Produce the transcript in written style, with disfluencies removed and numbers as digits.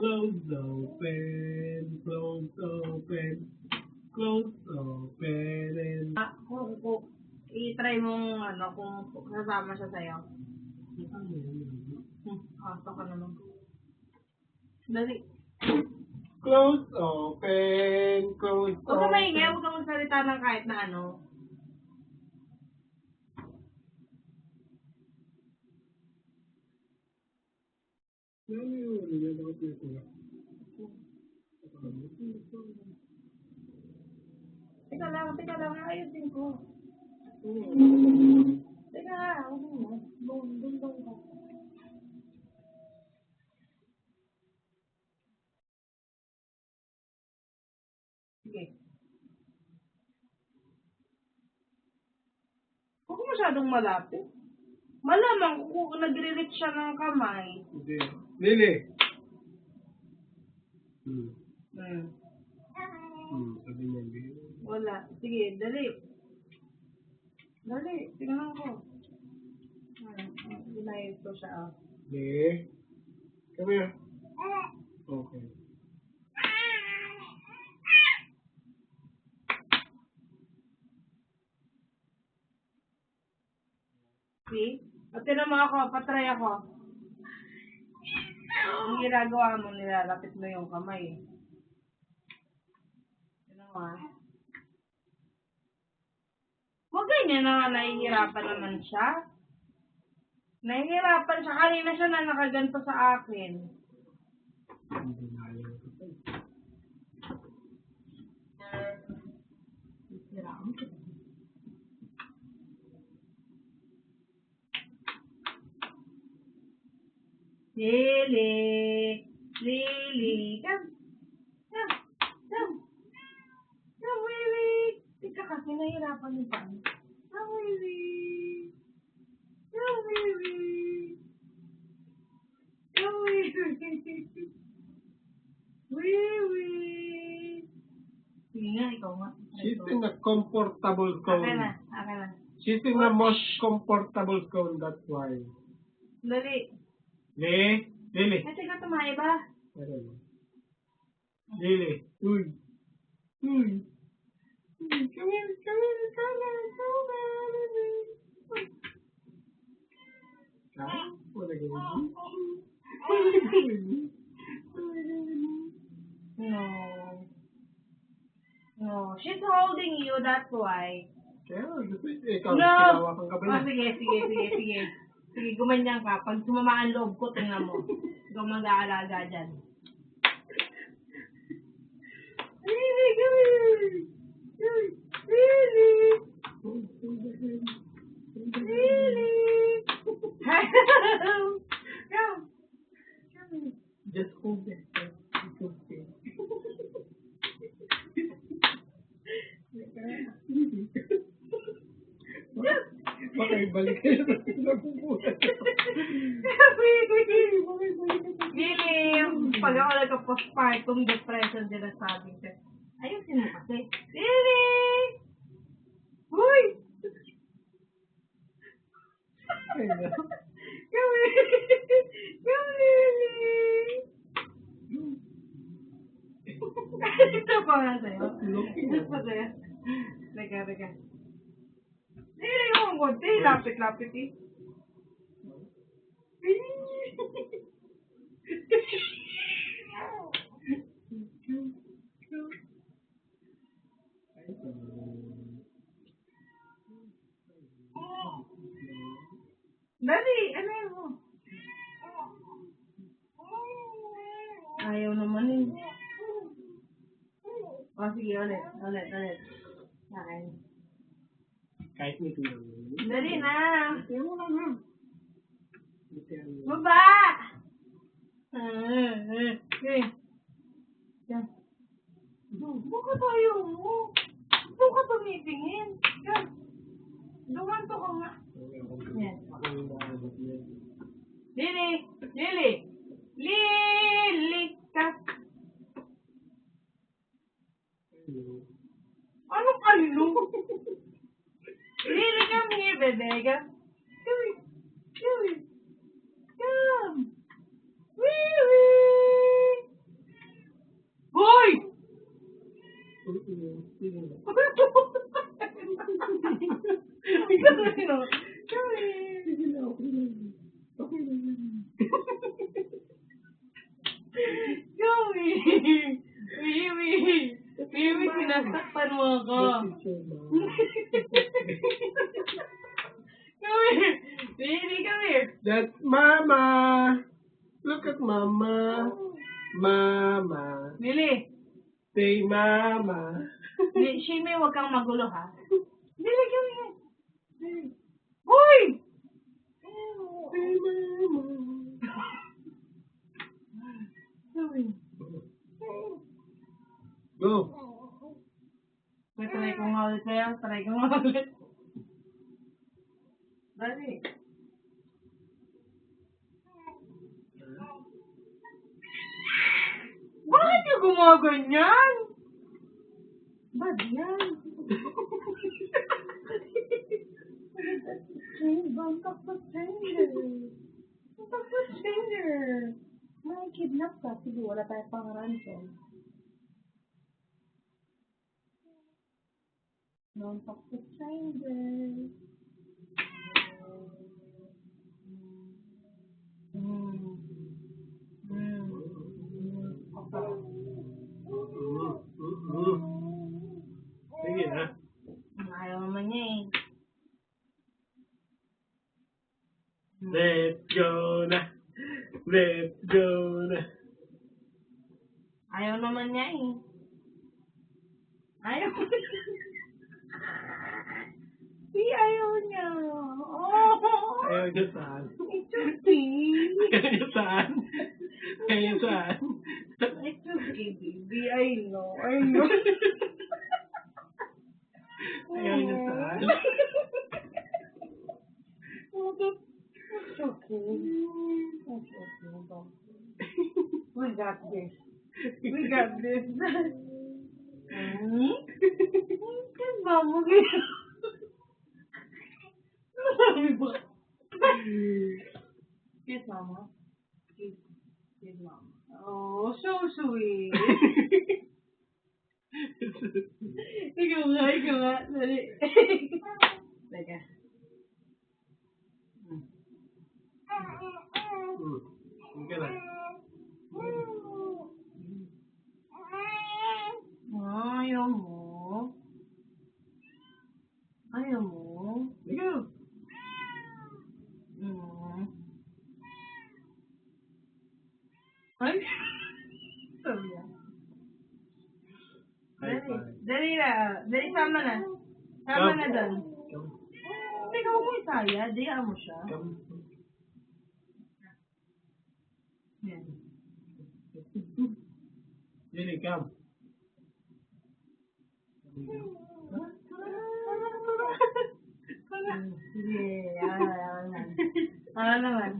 Close open, close open, close open, and... Kung i-try mong kung kasama siya sa'yo. Ito ka naman. Dali. Close open, close open. Huwag ka maingay, huwag ka magsalita ng kahit na ano. Teka lang, ayusin ko. Teka, huwag mo. Doon ka. Sige. Huwag masyadong malapit. Malamang kung nagre-reach siya ng kamay. Hindi. Lili. Sabi niya, Lili. Wala. Sige, dali. Dali, tingnan ko. Ginayos ko siya. Lili. Come here. Okay. See? At tinan mo ako, patry ako. Ang ginagawa mo, nilalapit mo yung kamay. Tinan mo ah. Huwag ganyan na nahihirapan naman siya. Nahihirapan siya. Kanina siya na nakaganto sa akin. Hindi na yun. Lili. Lili. Come. Come. Come. Come, Lili. Ika kasi nahihirapan yung pan. Come, Lili. Come, Lili. Come, Lili. Lili. Sige nga, ikaw nga. She's in a comfortable cone. Akin na. She's in the most comfortable cone, that's why. Dali. Lili. Kasi ka tumayo ba? Lili. Uy. Come here. What are you going to do? No. She's holding you, that's why. Kaya, ikaw, No! kinawakan ka ba niya? Sige. Sige, gumanyan ka. Pag sumama ang loob ko, tingnan mo. Ikaw mag-aalaga dyan. Lili, come here! Lili! Come! Just hold it. It's okay. Baka ibalik kayo sa pinabubuhay. Lili, pag ako nagka-postpartum depression din ang sabi ko. Ayusin mo kasi. Lili! Uy! Come, Lili! Ito pa nga sa'yo. Ito pa sa'yo. Teka. Lili, yung konti. Lapit eh. Dali, ano yun mo? Ayaw naman eh. O, sige, ulit. Saan? Kahit may tulang. Dali na. Kaya mo lang ha. Baba! Buka tayo mo. Buka tumitingin. Dumanto ka nga. Yan. Lili! Ka. Ano kalo? Lili, come here, bebe. Come. Wee-wee! Sige. Gawin mo. Gawin. Sige na, okay na. Okay na yun. Gawin. Mimi, sinasaktan mo ako. Gawin. Mimi, gawin. That's Mama. Look at Mama. Mama. Lili. Say Mama. Shimmy, huwag kang magulo, ha? Lili, gawin. Uy! Say Mama. Gawin. Go. Try ko nga ulit kaya. Try ko nga ulit. Dali. Bakit ka gumaganyan? Ba't yan? Bantak sa stranger. Bantak sa stranger. May kidnap ka. Sige, wala tayong pang-ransom. Bantak sa stranger. Sige na. Ayaw naman niya eh. Let's go na. Let's go na. Ayaw naman niya eh. Ayaw niya. Ayaw niya. Oh! Ayaw niya saan? It's okay. Ayaw niya saan? Ayaw niya saan? It's okay, baby. I know. I know. Ayaw niya saan? It's okay. It's okay. We got this. We got this. Diba mo gano'n? Sabi ba? Kiss mama. Kiss mama. Oh, so sweet. Ikaw nga. Dali. Teka. Sige na. Ayaw mo. Ayaw mo. Sige. Ay. Sabi yan. High Dali. five. Dali na. Dali, sama na. Sama na doon. Come. Ikaw mo isaya. Diyaan mo siya. Come. Yan. Lily, come. Sige. Ano naman.